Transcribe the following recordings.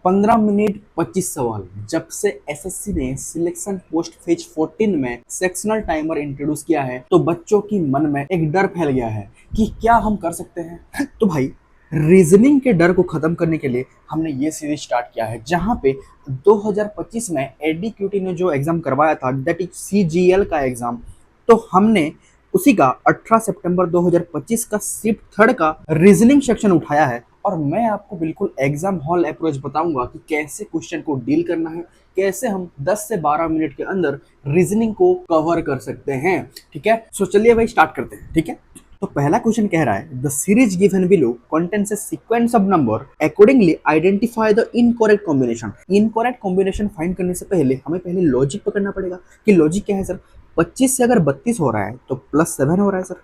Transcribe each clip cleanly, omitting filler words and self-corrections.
15 minute 25 सवाल। जब से एसएससी ने सिलेक्शन पोस्ट फेज 14 में सेक्शनल टाइमर इंट्रोड्यूस किया है तो बच्चों की मन में एक डर फैल गया है कि क्या हम कर सकते हैं। तो भाई रीजनिंग के डर को खत्म करने के लिए हमने ये सीरीज स्टार्ट किया है, जहां पे 2025 में एडीक्यूटी ने जो एग्जाम करवाया था, दैट इज सीजीएल का एग्जाम, तो हमने उसी का 18 सितंबर 2025 का शिफ्ट थर्ड का रीजनिंग सेक्शन उठाया है। और मैं आपको बिल्कुल एग्जाम हॉल अप्रोच बताऊंगा कि कैसे क्वेश्चन को डील करना है, कैसे हम 10 से 12 मिनट के अंदर रीजनिंग को कवर कर सकते हैं। ठीक है, सो चलिए भाई स्टार्ट करते हैं। ठीक है, तो पहला क्वेश्चन कह रहा है the series given below contains A sequence of number, accordingly identify the incorrect combination. Incorrect combination find करने से पहले हमें पहले लॉजिक पकड़ना पड़ेगा कि लॉजिक क्या है सर। 25 से अगर 32 हो रहा है तो +7 हो रहा है सर।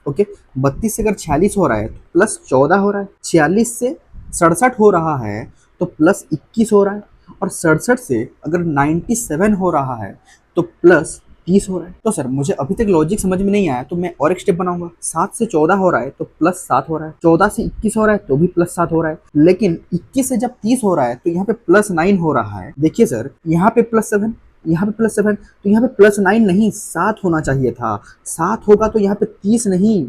ओके, 32 से अगर 46 हो रहा है तो +14 हो रहा है। 46 से 67 हो रहा है तो +21 हो रहा है। और 67 से अगर 97 हो रहा है तो +30 हो रहा है। तो सर मुझे अभी तक लॉजिक समझ में नहीं आया, तो मैं और एक स्टेप बनाऊंगा। 7 से 14 हो रहा है तो +7 हो रहा है। 14 से 21 हो रहा है तो भी +7 हो रहा है। लेकिन 21 से जब 30 हो रहा है तो यहाँ पे +9 हो रहा है। देखिए सर, यहाँ पे +7, यहाँ पे +7, तो यहाँ पे +9 नहीं 7 होना चाहिए था। 7 होगा तो यहाँ पे 30 नहीं,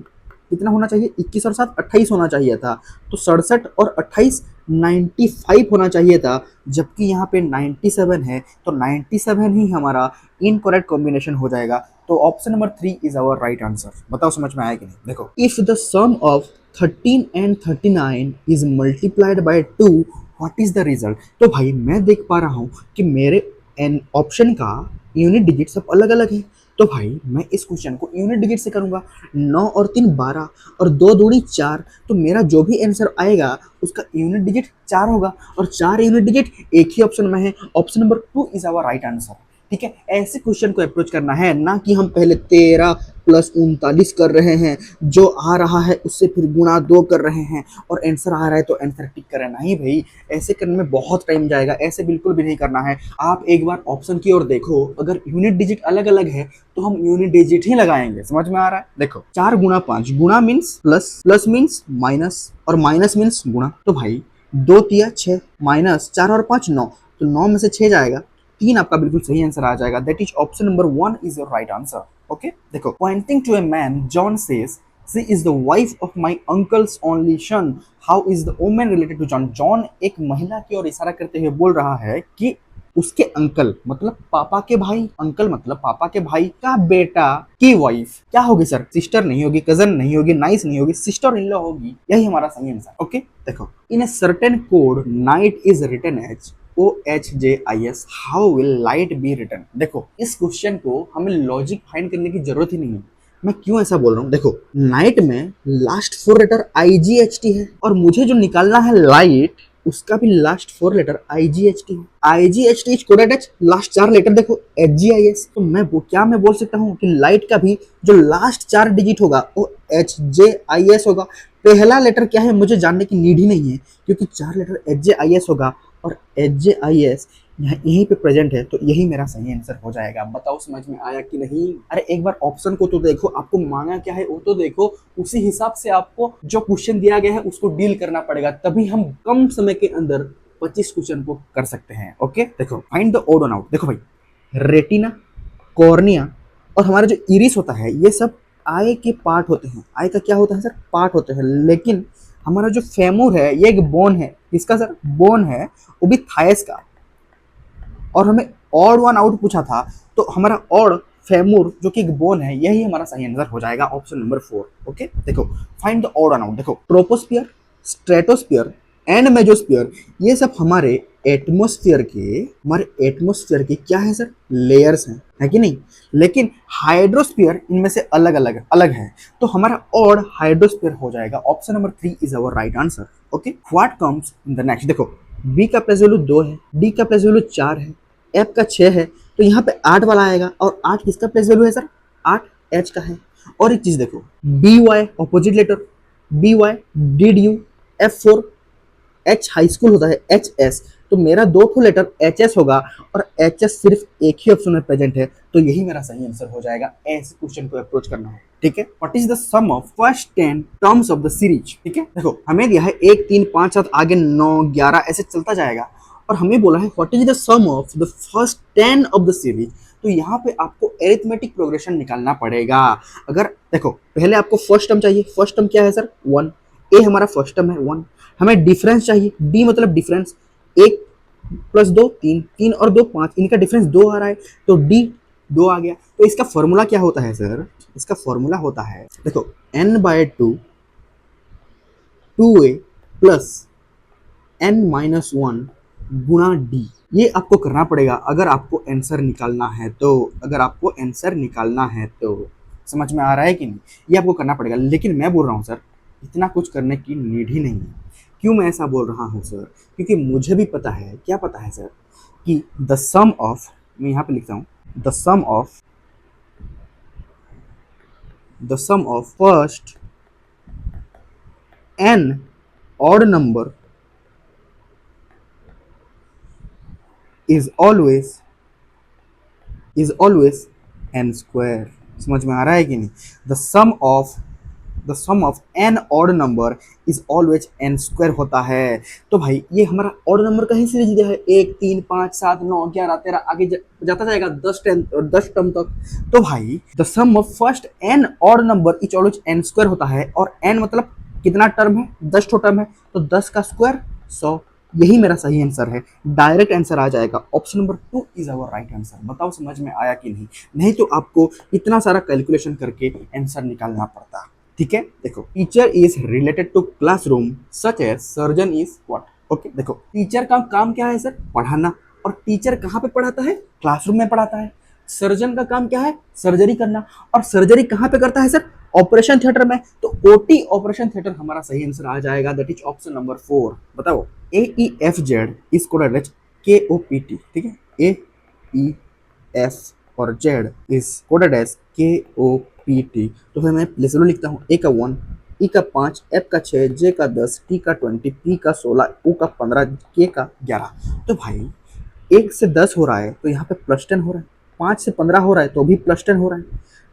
कितना होना चाहिए, 21 और 7 28 होना चाहिए था। तो 67 और 28 95 होना चाहिए था, जबकि यहाँ पे 97 है, तो 97 ही हमारा इनकरेक्ट कॉम्बिनेशन हो जाएगा। तो option number 3 is our right answer. बताओ समझ में आया कि नहीं। देखो, if the sum of 13 and 39 is multiplied by 2, what is the result. तो भाई मैं देख पा रहा हूँ कि मेरे एन ऑप्शन का यूनिट डिजिट सब अलग अलग है। तो भाई मैं इस क्वेश्चन को यूनिट डिजिट से करूंगा। 9 और 3 12 और 2 दूनी 4, तो मेरा जो भी आंसर आएगा उसका यूनिट डिजिट 4 होगा। और 4 यूनिट डिजिट एक ही ऑप्शन में है। Option number 2 is our right answer. ठीक है, ऐसे क्वेश्चन को अप्रोच करना है, ना कि हम पहले 13 + 39 कर रहे हैं, जो आ रहा है उससे फिर गुणा 2 कर रहे हैं और आंसर आ रहा है तो आंसर टिक कर रहे हैं। नहीं भाई, ऐसे करने में बहुत टाइम जाएगा, ऐसे बिल्कुल भी नहीं करना है। आप एक बार ऑप्शन की ओर देखो, अगर यूनिट डिजिट अलग अलग है तो हम यूनिट डिजिट ही लगाएंगे। समझ में आ रहा है। देखो, 4 × 5, गुणा means plus, plus means minus, और माइनस मीन्स गुणा। तो भाई 2 × 6 माइनस 4 और 5 9, तो 9 में से 6 जाएगा, 3 आपका बिल्कुल सही आंसर आ जाएगा। That is option number 1 is your right answer. Okay, देखो, pointing to a man John says she is the wife of my uncle's only son, how is the woman related to John. John एक महिला की ओर इशारा करते हुए बोल रहा है कि उसके अंकल मतलब पापा के भाई, अंकल मतलब पापा के भाई का बेटा की वाइफ क्या होगी सर। सिस्टर नहीं होगी, कजन नहीं होगी, नाइस नहीं होगी, सिस्टर इन लॉ होगी। यही हमारा सही आंसर। ओके, देखो, in a certain code night is written as OHJIS, how will light be written. देखो, इस क्वेश्चन को हमें लॉजिक फाइंड करने की जरूरत ही नहीं है। मैं क्यों ऐसा बोल रहा हूँ, देखो, नाइट में लास्ट 4 लेटर IGHT है, और मुझे जो निकालना है लाइट, उसका भी लास्ट 4 लेटर IGHT है। IGHT is coded as last 4 letter देखो HGIS। तो मैं बोल सकता हूँ कि लाइट का भी जो लास्ट 4 डिजिट होगा वो HJIS होगा। पहला लेटर क्या है मुझे जानने की नीड ही नहीं है, क्योंकि 4 लेटर HJIS होगा और HJIS यहीं पे प्रेजेंट है, तो यही मेरा सही आंसर हो जाएगा। बताओ समझ में आया कि नहीं। अरे एक बार ऑप्शन को तो देखो, आपको मांगा क्या है वो तो देखो, उसी हिसाब से आपको जो क्वेश्चन दिया गया है उसको डील करना पड़ेगा, तभी हम कम समय के अंदर 25 क्वेश्चन को कर सकते हैं। ओके, देखो, find the odd one out. देखो भाई, रेटिना, कॉर्निया और हमारा जो इरिस होता है, ये सब आई के पार्ट होते हैं। आई का क्या होता है सर, पार्ट होते हैं। लेकिन हमारा जो फेमूर है ये एक बोन है। किसका सर, बोन है, वो भी थायस का। और हमें ऑड वन आउट पूछा था, तो हमारा ऑड फेमूर जो कि एक बोन है, यही हमारा सही आंसर हो जाएगा, ऑप्शन नंबर 4। ओके, देखो, find the odd one out. देखो, ट्रोपोस्फियर, स्ट्रेटोस्फियर एंड मेजोस्फियर, ये सब हमारे एटमोस्फियर के क्या है सर, लेयर्स हैं, है कि नहीं। लेकिन हाइड्रोस्फियर इनमें से अलग अलग है, तो हमारा ऑड हाइड्रोस्फियर हो जाएगा। Option number 3 is our right answer. Okay, what comes in the next. देखो, बी का प्लेस वैल्यू 2 है, डी का प्लेस वैल्यू 4 है, एफ का 6 है, तो यहाँ पे 8 वाला आएगा। और 8 किसका प्लेस वैल्यू है सर, 8 एच का है। और एक चीज देखो, B Y opposite letter, B Y DDU, F4 H high school होता है HS, तो मेरा 2 लेटर HS होगा और HS सिर्फ एक ही ऑप्शन में प्रेजेंट है, तो यही मेरा सही आंसर हो जाएगा। ऐसे क्वेश्चन को अप्रोच करना है। ठीक है, what is the sum of first 10 terms of the series. ठीक है, देखो, हमें दिया है 1 3 5 7 आगे 9 11 ऐसे चलता जाएगा। और हमें बोला है what is the sum of the first 10 of the series. तो यहाँ पे आपको एरिथमेटिक प्रोग्रेशन निकालना पड़ेगा। अगर देखो पहले आपको फर्स्ट टर्म चाहिए, फर्स्ट टर्म क्या है सर 1, ए हमारा फर्स्ट टर्म है 1, हमें डिफरेंस चाहिए, डी मतलब डिफरेंस, 1 प्लस 2 3, 3 और 2 5, इनका डिफरेंस 2 आ रहा है तो डी 2 आ गया। तो इसका फॉर्मूला क्या होता है सर, इसका फॉर्मूला होता है देखो n/2 2a प्लस n-1 गुणा डी। ये आपको करना पड़ेगा अगर आपको आंसर निकालना है तो, अगर आपको आंसर निकालना है तो समझ में आ रहा है कि नहीं, ये आपको करना पड़ेगा। लेकिन मैं बोल रहा हूँ सर इतना कुछ करने की नीड ही नहीं है। क्यों मैं ऐसा बोल रहा हूँ सर, क्योंकि मुझे भी पता है, क्या पता है सर, कि द सम ऑफ, मैं यहाँ पे लिखता हूँ the sum of first n odd number is always n square। समझ में आ रहा है कि नहीं, the sum of n odd number is always n square होता है। तो भाई ये हमारा odd number का ही सीरीज दिया है, 1 3 5 7 9 11 13 आगे जाता जाएगा 10 टर्म तक। तो भाई the sum of first n odd number is always n square होता है, और n मतलब कितना टर्म है, 10 टर्म है, तो 10 का स्क्वायर 100। यही मेरा सही आंसर है, डायरेक्ट आंसर आ जाएगा। Option number 2 is our right answer. बताओ समझ में आया कि नहीं, नहीं तो आपको इतना सारा कैलकुलेशन करके आंसर निकालना पड़ता। ठीक है, देखो teacher is related to classroom such as surgeon is what. Okay देखो टीचर का काम क्या है सर, पढ़ाना, और टीचर कहाँ पे पढ़ाता है, क्लासरूम में पढ़ाता है। सर्जन का काम क्या है, सर्जरी करना, और सर्जरी कहाँ पे करता है सर, ऑपरेशन थिएटर में। तो ओटी ऑपरेशन थिएटर हमारा सही आंसर आ जाएगा, दैट इज ऑप्शन नंबर 4। बताओ AEFZ is coded as KOPT। ठीक है, AEF और Z is coded as KOPT। तो फिर मैं प्लेस वैल्यू लिखता हूँ, A का 1, E का 5, F का 6, J का 10, T का 20, P का 16, U का 15, K का 11। तो भाई 1 से 10 हो रहा है तो यहाँ पे +10 हो रहा है, 5 से 15 हो रहा है तो भी +10 हो रहा है,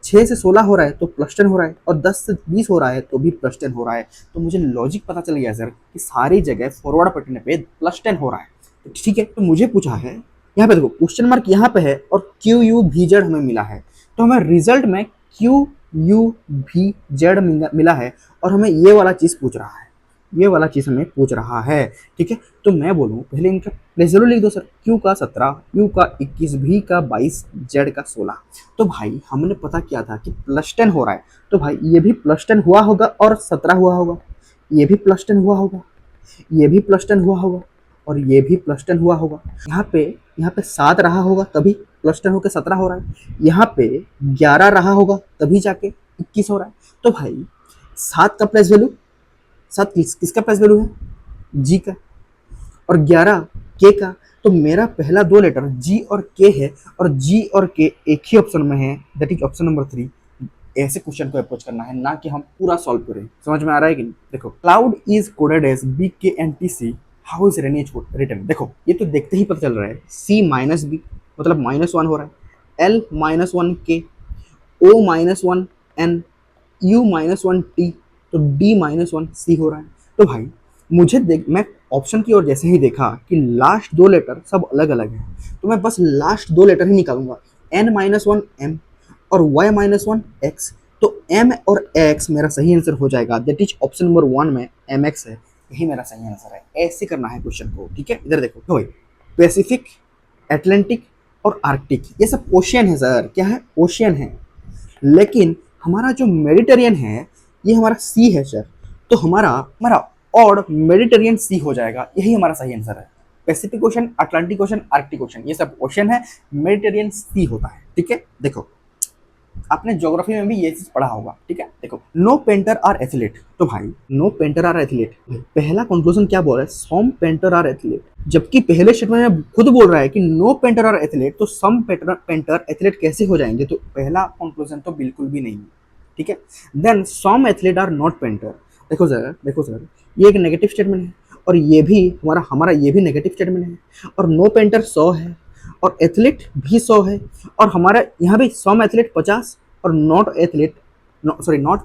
6 से 16 हो रहा है तो +10 हो रहा है, और 10 से 20 हो रहा है तो भी +10 हो रहा है। तो मुझे लॉजिक पता चल गया सर कि सारी जगह फॉरवर्ड पलटने पे +10 हो रहा है। तो ठीक है, तो मुझे पूछा है यहाँ पे देखो क्वेश्चन मार्क यहाँ पे है और QUVZ हमें मिला है, तो हमें रिजल्ट में QUVZ मिला है, और हमें ये वाला चीज़ पूछ रहा है, ये वाला चीज़ हमें पूछ रहा है। ठीक है, तो मैं बोलूँ पहले इनका प्लेस जरूर लिख दो सर, Q का 17, U का 21, V का 22, Z का 16। तो भाई हमने पता किया था कि +10 हो रहा है, तो भाई ये भी +10 हुआ होगा और 17 हुआ होगा, ये भी +10 हुआ होगा, ये भी +10 हुआ होगा, और ये भी +10 हुआ होगा। यहाँ पे 7 रहा होगा तभी +10 होकर 17 हो रहा है, यहाँ पे 11 रहा होगा तभी जाके 21 हो रहा है। तो भाई 7 का प्लेस वैल्यू, 7 किसका प्लेस वैल्यू है, जी का, और 11 के का। तो मेरा पहला 2 लेटर जी और के है, और जी और के एक ही ऑप्शन में है, दैट इज ऑप्शन नंबर 3। ऐसे क्वेश्चन को अप्रोच करना है, ना कि हम पूरा सॉल्व करें। समझ में आ रहा है कि नहीं, देखो cloud is coded as BKNTC, how is rain is written. देखो ये तो देखते ही पता चल रहा है, C-B मतलब -1 हो रहा है, L-1K, O-1N, U-1T, तो D-1C हो रहा है। तो भाई मुझे मैं ऑप्शन की ओर जैसे ही देखा कि लास्ट 2 लेटर सब अलग अलग है, तो मैं बस लास्ट 2 लेटर ही निकालूंगा, N-1 M और Y-1 X। तो M और X मेरा सही आंसर हो जाएगा, दैट इज ऑप्शन नंबर 1 में MX है, यही मेरा सही आंसर है। ऐसे करना है क्वेश्चन को। ठीक है, इधर देखो, तो भाई पैसिफिक, अटलांटिक और आर्कटिक ये सब ओशियन है सर, क्या है, ओशियन है। लेकिन हमारा जो मेडिटेरियन है ये हमारा सी है सर, तो हमारा और मेडिटेरियन सी हो जाएगा, यही हमारा सही आंसर है। Pacific ocean, Atlantic ocean, Arctic ocean ये सब ओशन है, मेडिटेरियन सी होता है। ठीक है, देखो आपने ज्योग्राफी में भी ये चीज पढ़ा होगा। ठीक है, देखो नो पेंटर आर एथलीट, तो भाई नो पेंटर आर एथलीट, पहला कंक्लूजन क्या बोल रहा है, सम पेंटर आर एथलीट, जबकि पहले स्टेटमेंट में खुद बोल रहा है कि नो पेंटर आर एथलीट, तो सम पेंटर एथलीट कैसे हो जाएंगे, तो पहला कंक्लूजन तो बिल्कुल भी नहीं है। ठीक है, then some athlete are not painter, देखो सर ये एक नेगेटिव स्टेटमेंट है, और ये भी हमारा ये भी नेगेटिव स्टेटमेंट है, और नो पेंटर 100 है, और एथलीट भी 100 है, और हमारा यहाँ भी सम एथलीट 50 और नॉट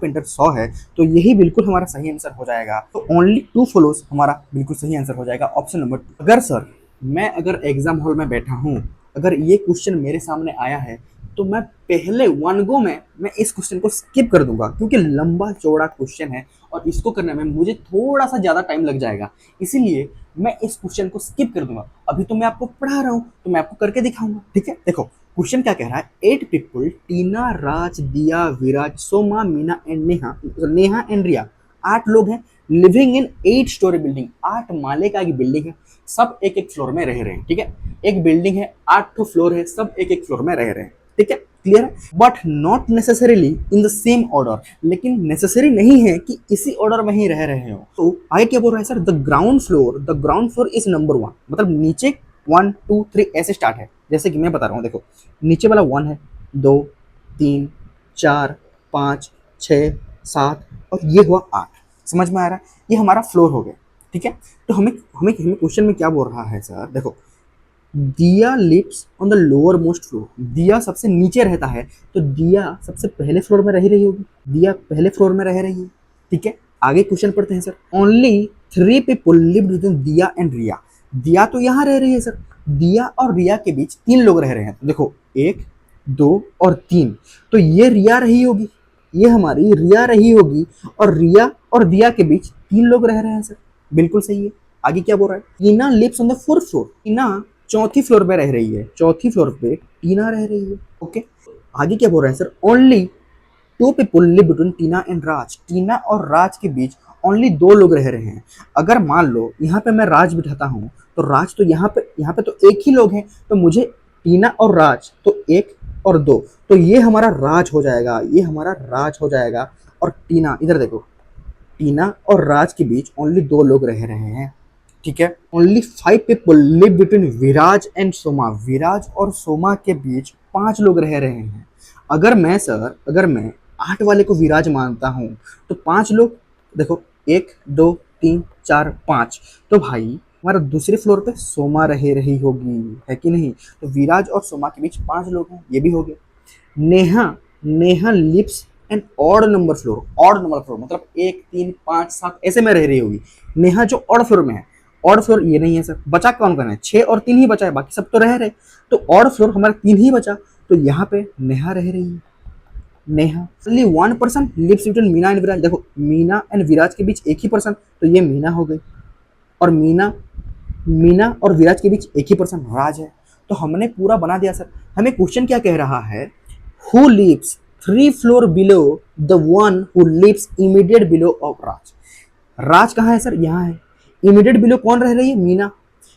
पेंटर 100 है, तो यही बिल्कुल हमारा सही आंसर हो जाएगा। तो ओनली 2 फॉलोज हमारा बिल्कुल सही आंसर हो जाएगा, ऑप्शन नंबर 2। अगर सर मैं अगर एग्जाम हॉल में बैठा हूँ, अगर ये क्वेश्चन मेरे सामने आया है, तो मैं पहले वन गो में मैं इस क्वेश्चन को स्किप कर दूंगा, क्योंकि लंबा चौड़ा क्वेश्चन है और इसको करने में मुझे थोड़ा सा ज़्यादा टाइम लग जाएगा। इसीलिए मैं इस क्वेश्चन को स्किप कर दूंगा। अभी तो मैं आपको पढ़ा रहा हूँ, तो मैं आपको करके दिखाऊंगा, ठीक है। देखो क्वेश्चन क्या कह रहा है, 8 पीपल, टीना, राज, दिया, विराज, सोमा, मीना एंड नेहा, नेहा एंड रिया, 8 लोग हैं, लिविंग इन 8 स्टोरी बिल्डिंग, 8 माले का एक बिल्डिंग है, सब एक एक फ्लोर में रह रहे हैं, ठीक है। एक बिल्डिंग है, 8 फ्लोर है, सब एक एक फ्लोर में रह रहे हैं, ठीक है, क्लियर है। But not necessarily in the same order, लेकिन नेसेसरी नहीं है कि इसी ऑर्डर में ही रह रहे हो। तो आगे क्या बोल रहा है sir, the ground floor is number 1, मतलब नीचे 1 2 3 ऐसे स्टार्ट है। जैसे कि मैं बता रहा हूँ, देखो नीचे वाला 1 है, 2 3 4 5 6 7 और ये हुआ 8। समझ में आ रहा है, ये हमारा फ्लोर हो गया, ठीक है। तो हमें हमें हमें क्वेश्चन में क्या बोल रहा है सर, देखो Diya lives on the lower most floor, Diya सबसे नीचे रहता है, तो दिया सबसे पहले फ्लोर में रह रही होगी, दिया पहले फ्लोर में रह रही है, ठीक है। आगे क्वेश्चन पढ़ते हैं sir, only 3 people lived within दिया एंड रिया, दिया तो यहाँ रह रही है सर, दिया और रिया के बीच 3 लोग रह रहे हैं, तो देखो 1 2 और 3, तो ये रिया रही होगी, ये हमारी रिया रही होगी, और रिया और दिया के बीच 3 लोग रह रहे हैं सर, बिल्कुल सही है। आगे क्या बोल रहा है, Tina lives on the 4th floor, Tina चौथी फ्लोर पे रह रही है, चौथी फ्लोर पे टीना रह रही है, ओके। आगे क्या बोल रहा है sir, only 2 people live between Tina and Raj, Tina और राज के बीच ओनली 2 लोग रह रहे हैं। अगर मान लो यहाँ पे मैं राज बिठाता हूँ, तो राज तो यहाँ पे तो एक ही लोग हैं, तो मुझे टीना और राज तो 1 और 2, तो ये हमारा राज हो जाएगा, ये हमारा राज हो जाएगा। और टीना, इधर देखो, टीना और राज के बीच ओनली 2 लोग रह रहे हैं, ठीक है। Only 5 people live between Viraj and Soma, Viraj और सोमा के बीच 5 लोग रह रहे हैं। अगर मैं 8 वाले को विराज मानता हूँ, तो 5 लोग, देखो 1 2 3 4 5, तो भाई हमारा दूसरे फ्लोर पे सोमा रह रही होगी, है कि नहीं। तो विराज और सोमा के बीच 5 लोग हैं, ये भी हो गए। Neha, Neha lives an odd number floor मतलब 1 3 5 7 ऐसे में रह रही होगी। नेहा जो ऑड फ्लोर में है, ऑड फ्लोर ये नहीं है सर, बचा कौन कौन है, 6 और 3 ही बचा है, बाकी सब तो रह रहे, तो ऑड फ्लोर हमारा 3 ही बचा, तो यहाँ पे नेहा रह रही है, Neha. Only 1 person lives between Meena and Viraj, देखो मीना एंड विराज के बीच एक ही पर्सन, तो ये मीना हो गई, और मीना और विराज के बीच एक ही पर्सन राज है। तो हमने पूरा बना दिया सर। हमें क्वेश्चन क्या कह रहा है, who lives 3 floor below the one who lives immediate below of Raj, Raj कहाँ है सर, यहाँ है। इमीडिएट बिलो कौन रह रही है, मीना,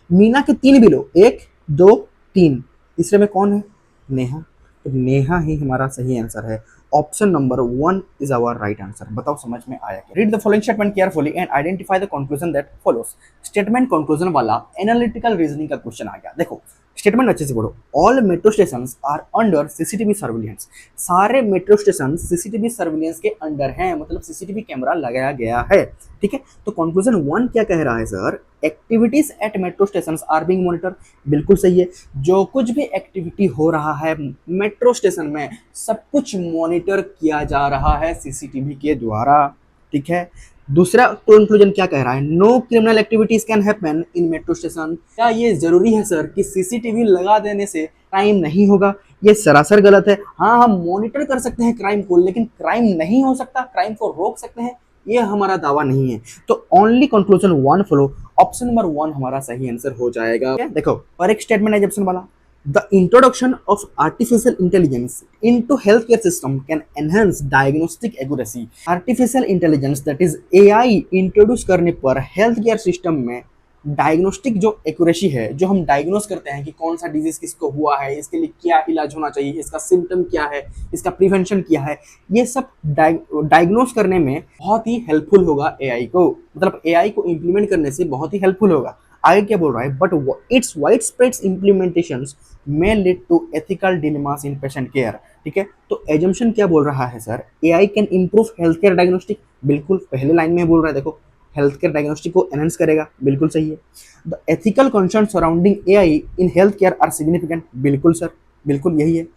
मीना के 3 बिलो 1 2 3, तीसरे में कौन है, नेहा, तो नेहा ही हमारा सही आंसर है। Option number 1 is our right answer. बताओ समझ में आया क्या। Read the following statement carefully and identify the conclusion that follows. Statement conclusion वाला एनालिटिकल रीजनिंग का क्वेश्चन आ गया। देखो स्टेटमेंट अच्छे से पढ़ो। All metro station are under CCTV surveillance, सारे मेट्रो स्टेशन सीसीटीवी सर्विलेंस के अंडर हैं, मतलब सीसीटीवी कैमरा लगाया गया है, ठीक है। तो कंक्लूजन 1 क्या कह रहा है sir, activities at metro station are being monitor, बिल्कुल सही है। जो कुछ भी एक्टिविटी हो रहा है मेट्रो स्टेशन में, सब कुछ मॉनिटर किया जा रहा है सीसीटीवी के द्वारा, ठीक है। दूसरा कंक्लूजन क्या कह रहा है, no criminal activities can happen in metro station. क्या ये जरूरी है सर कि सीसीटीवी लगा देने से क्राइम नहीं होगा, ये सरासर गलत है। हाँ, हम मॉनिटर कर सकते हैं क्राइम को, लेकिन क्राइम नहीं हो सकता, क्राइम को रोक सकते हैं, ये हमारा दावा नहीं है। तो only conclusion 1 follow, option number 1 हमारा सही आंसर हो जाएगा। देखो और एक स्टेटमेंट है ऑप्शन वाला, the introduction of artificial intelligence into healthcare system can enhance diagnostic accuracy। artificial intelligence that is AI introduce करने पर हेल्थ केयर सिस्टम में डायग्नोस्टिक जो एक्यूरेसी है, जो हम डायग्नोस करते हैं कि कौन सा डिजीज किसको हुआ है, इसके लिए क्या इलाज होना चाहिए, इसका सिम्टम क्या है, इसका प्रिवेंशन क्या है, ये सब डायग्नोस करने में बहुत ही हेल्पफुल होगा एआई को, मतलब एआई को इम्प्लीमेंट करने से बहुत ही हेल्पफुल होगा। आगे क्या बोल रहा है, but it's wide spread implementations may lead to ethical dilemmas in patient care, ठीक है। तो एजम्पशन क्या बोल रहा है sir, AI can improve health care diagnostic, बिल्कुल पहले लाइन में बोल रहा है, देखो हेल्थ केयर डायग्नोस्टिक को एनहांस करेगा, बिल्कुल सही है। The ethical concern surrounding AI in health care are significant, बिल्कुल सर, बिल्कुल यही है।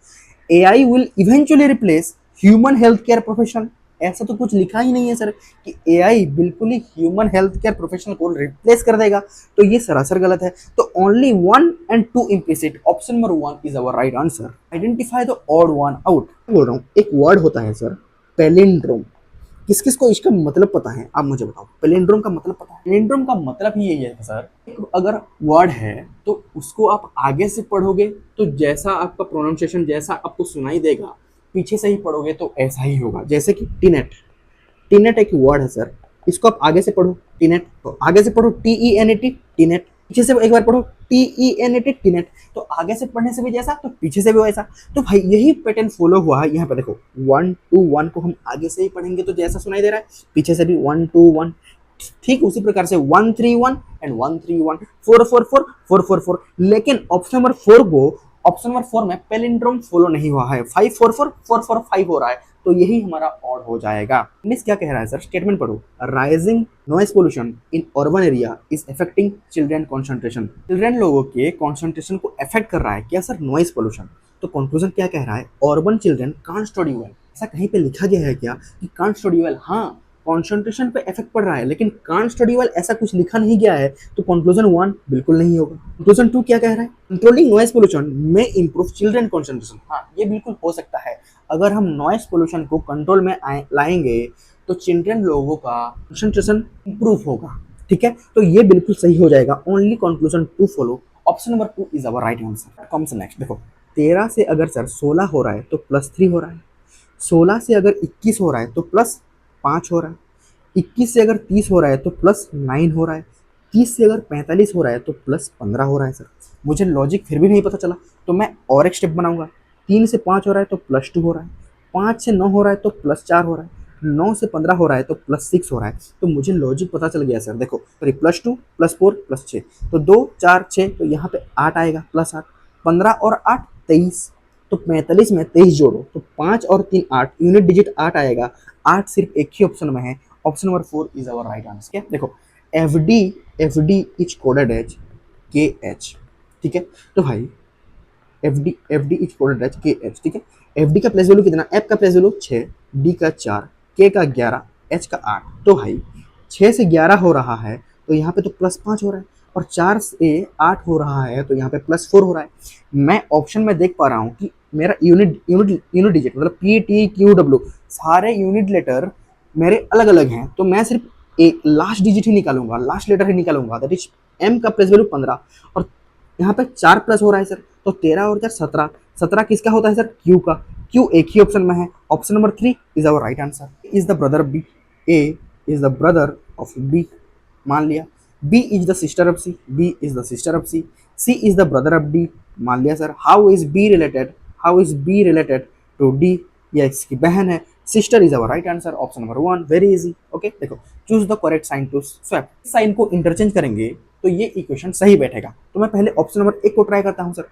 AI will eventually replace human health care profession, ऐसा तो कुछ लिखा ही नहीं है सर कि एआई बिल्कुल ही ह्यूमन हेल्थ केयर प्रोफेशनल को रिप्लेस कर देगा। तो ये सरासर गलत है। तो only 1 and 2 implicit, option number 1 is our right answer. Identify the odd one out. बोल रहा हूँ एक वर्ड होता है सर, पैलिंड्रोम। किस किस को इसका मतलब पता है आप मुझे बताओ, पैलिंड्रोम का मतलब पता है? पैलिंड्रोम का मतलब ही यही है सर, एक अगर वर्ड है तो उसको आप आगे से पढ़ोगे तो जैसा आपका प्रोनाउंसिएशन जैसा आपको सुनाई देगा, पीछे से ही पढ़ोगे तो ऐसा ही होगा। जैसे कि टीनेट, टीनेट एक वर्ड है सर, इसको आप आगे से पढ़ो टीनेट, तो आगे से पढ़ो TENET टीनेट, पीछे से एक बार पढ़ो TENET टीनेट। तो आगे से पढ़ने से भी जैसा तो पीछे से भी वैसा। तो भाई यही पैटर्न फॉलो हुआ है यहाँ पे। देखो 1 2 1 को हम आगे से ही पढ़ेंगे तो जैसा सुनाई दे रहा है, पीछे से भी 1 2 1। ठीक उसी प्रकार से 1 3 1 एंड 1 3 1, 4 4 4 4 4 4। लेकिन ऑप्शन नंबर 4 को, ऑप्शन नंबर 4 में पैलिंड्रोम फॉलो नहीं हुआ है, 5 4 4 4 4 5 हो रहा है। तो यही हमारा ऑड हो जाएगा। इंग्लिश क्या कह रहा है सर, स्टेटमेंट पढ़ो। Rising noise pollution in urban area is affecting children concentration. Children लोगों के कंसंट्रेशन को अफेक्ट कर रहा है क्या सर, नॉइस पोल्यूशन। तो कंक्लूजन क्या कह रहा है, urban children can't study well. ऐसा कहीं पे लिखा गया है क्या कि कांट स्टडी वेल? हाँ, कंसंट्रेशन पे इफेक्ट पड़ रहा है, लेकिन कांट स्टडी वेल ऐसा कुछ लिखा नहीं गया है। तो कंक्लूजन 1 बिल्कुल नहीं होगा। कंक्लूजन 2 क्या कह रहा है, कंट्रोलिंग नॉइस पोल्यूशन में इंप्रूव चिल्ड्रन कंसंट्रेशन। हाँ, ये बिल्कुल हो सकता है। अगर हम नॉइस पोल्यूशन को कंट्रोल में लाएंगे तो चिल्ड्रन लोगों का कंसंट्रेशन इंप्रूव होगा। ठीक है, तो ये बिल्कुल सही हो जाएगा। Only conclusion 2 follow, option number 2 is our right answer. Comes next, देखो 13 से अगर सर 16 हो रहा है तो +3 हो रहा है, 16 से अगर 21 हो रहा है तो +5 हो रहा है, 21 से अगर 30 हो रहा है तो +9 हो रहा है, 30 से अगर 45 हो रहा है तो +15 हो रहा है। सर मुझे लॉजिक फिर भी नहीं पता चला, तो मैं और एक स्टेप बनाऊंगा। 3 से 5 हो रहा है तो +2 हो रहा है, 5 से 9 हो रहा है तो +4 हो रहा है, 9 से 15 हो रहा है तो +6 हो रहा है। तो मुझे लॉजिक पता चल गया सर। देखो सॉरी, +2 +4 +6, तो 2 4 6, तो यहाँ पे 8 आएगा, +8, 15 और 8 23। तो 45 में 23 जोड़ो तो 5 और 3 8, यूनिट डिजिट 8 आएगा। 8 सिर्फ एक ही ऑप्शन में है, option number 4 is our right answer. क्या देखो, F D is coded as KH। ठीक है, तो भाई F D is coded as KH। ठीक है, एफ डी का प्लेस वैल्यू कितना, एफ का प्लेस वैल्यू 6, डी का 4, के का 11, एच का 8। तो भाई 6 से 11 हो रहा है तो यहाँ पे तो +5 हो रहा है, और 4 से 8 हो रहा है तो यहाँ पे +4 हो रहा है। मैं ऑप्शन में देख पा रहा हूँ कि मेरा यूनिट डिजिट मतलब PTQW सारे यूनिट लेटर मेरे अलग अलग हैं, तो मैं सिर्फ एक लास्ट डिजिट ही निकालूंगा, लास्ट लेटर ही निकालूंगा। दैट इज M का प्लेस वैल्यू 15, और यहाँ पे 4 प्लस हो रहा है सर, तो 13 और 4 17। 17 किसका होता है सर, Q का। Q एक ही ऑप्शन में है, option number 3 is our right answer. Is the brother B, A is the brother of B, मान लिया। B is the sister of C, B is the sister of C, C is the brother of D, मान लिया sir. How is B related, how is B related to D, यह इसकी बहन है। Sister is our right answer, option number 1, very easy. Okay, देखो choose the correct sign to swap. Sign को interchange करेंगे तो ये इक्वेशन सही बैठेगा। तो मैं पहले ऑप्शन नंबर 1 को ट्राई करता हूँ सर।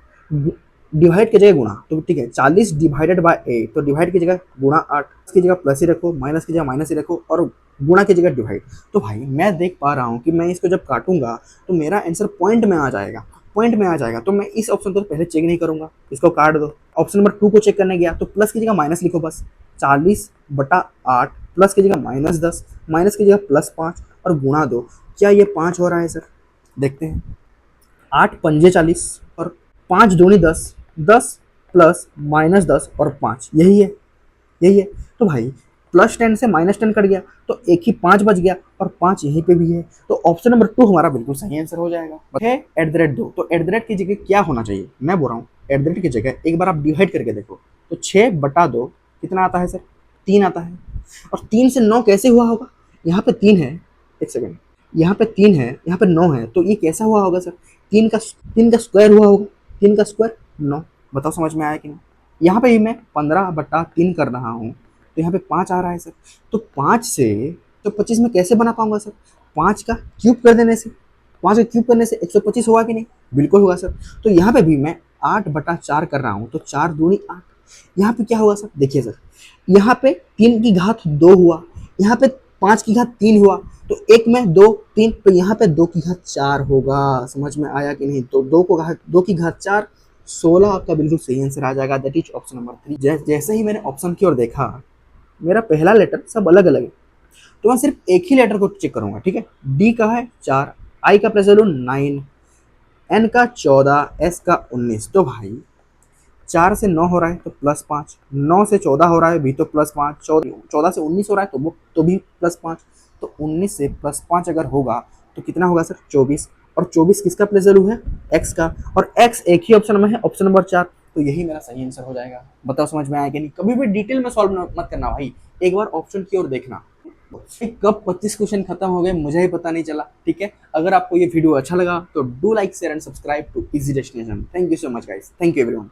डिवाइड की जगह गुणा, तो ठीक है 40 डिवाइडेड बाय A, तो डिवाइड की जगह गुणा 8, की जगह प्लस ही रखो, माइनस की जगह माइनस ही रखो, और गुणा की जगह डिवाइड। तो भाई मैं देख पा रहा हूँ कि मैं इसको जब काटूंगा तो मेरा आंसर पॉइंट में आ जाएगा, पॉइंट में आ जाएगा। तो मैं इस ऑप्शन को पहले चेक नहीं करूंगा, इसको काट दो। ऑप्शन नंबर 2 को चेक करने गया तो प्लस की जगह माइनस लिखो बस, 40/8, प्लस की जगह -10, माइनस की जगह +5, और गुणा 2। क्या ये 5 हो रहा है सर, देखते हैं। 8 पंजे 40 और 5 दूनी 10, 10 प्लस -10 और 5, यही है, यही है। तो भाई +10 से -10 कट गया तो एक ही 5 बच गया, और 5 यहीं पे भी है। तो ऑप्शन नंबर 2 हमारा बिल्कुल सही आंसर हो जाएगा। है @ 2, तो @ की जगह क्या होना चाहिए, मैं बोल रहा हूँ @ की जगह एक बार आप डिवाइड करके देखो तो 6/2 कितना आता है सर, 3 आता है। और 3 से 9 कैसे हुआ होगा, यहाँ पे 3 है, एक सेकेंड, यहाँ पे 3 है, यहाँ पे 9 है, तो ये कैसा हुआ होगा सर, 3 का स्क्वायर हुआ होगा, 3 का स्क्वायर 9। बताओ समझ में आया कि नहीं। यहाँ पे मैं 15/3 कर रहा हूँ तो यहाँ पे 5 आ रहा है सर। तो 5 से तो 25 में कैसे बना पाऊंगा सर, 5 का क्यूब कर देने से, 5 का क्यूब करने से 125 हुआ कि नहीं, बिल्कुल होगा सर। तो यहाँ पे भी मैं 8/4 कर रहा हूँ, तो 4 दूनी 8। यहाँ पे क्या होगा सर, देखिए सर, यहाँ पे 3 की घात 2 हुआ, यहाँ पे 5 की घात 3 हुआ, तो एक में 2 3, तो यहाँ पे 2 की घात 4 होगा। समझ में आया कि नहीं। तो 2 की घात 4, 16 आपका बिल्कुल सही आंसर आ जाएगा। That is option number 3। जैसे ही मैंने ऑप्शन की ओर देखा मेरा पहला लेटर सब अलग अलग है, तो मैं सिर्फ एक ही लेटर को चेक करूंगा, ठीक है। डी का है 4, आई का प्लस वैल्यू 9, एन का 14, एस का 19। तो भाई 4 से 9 हो रहा है तो +5, 9 से 14 हो रहा है भी तो +5, 14 से 19 हो रहा है तो वो तो भी +5। तो 19 से +5 अगर होगा तो कितना होगा सर, 24। और 24 किसका प्लेस वैल्यू है, एक्स का, और एक्स एक ही ऑप्शन में है, ऑप्शन नंबर 4। तो यही मेरा सही आंसर हो जाएगा। बताओ समझ में आया कि नहीं। कभी भी डिटेल में सॉल्व मत करना भाई, एक बार ऑप्शन की ओर देखना। कब 25 क्वेश्चन खत्म हो गए मुझे ही पता नहीं चला, ठीक है। अगर आपको ये वीडियो अच्छा लगा तो do like share and subscribe to easy destination. Thank you so much guys, thank you everyone.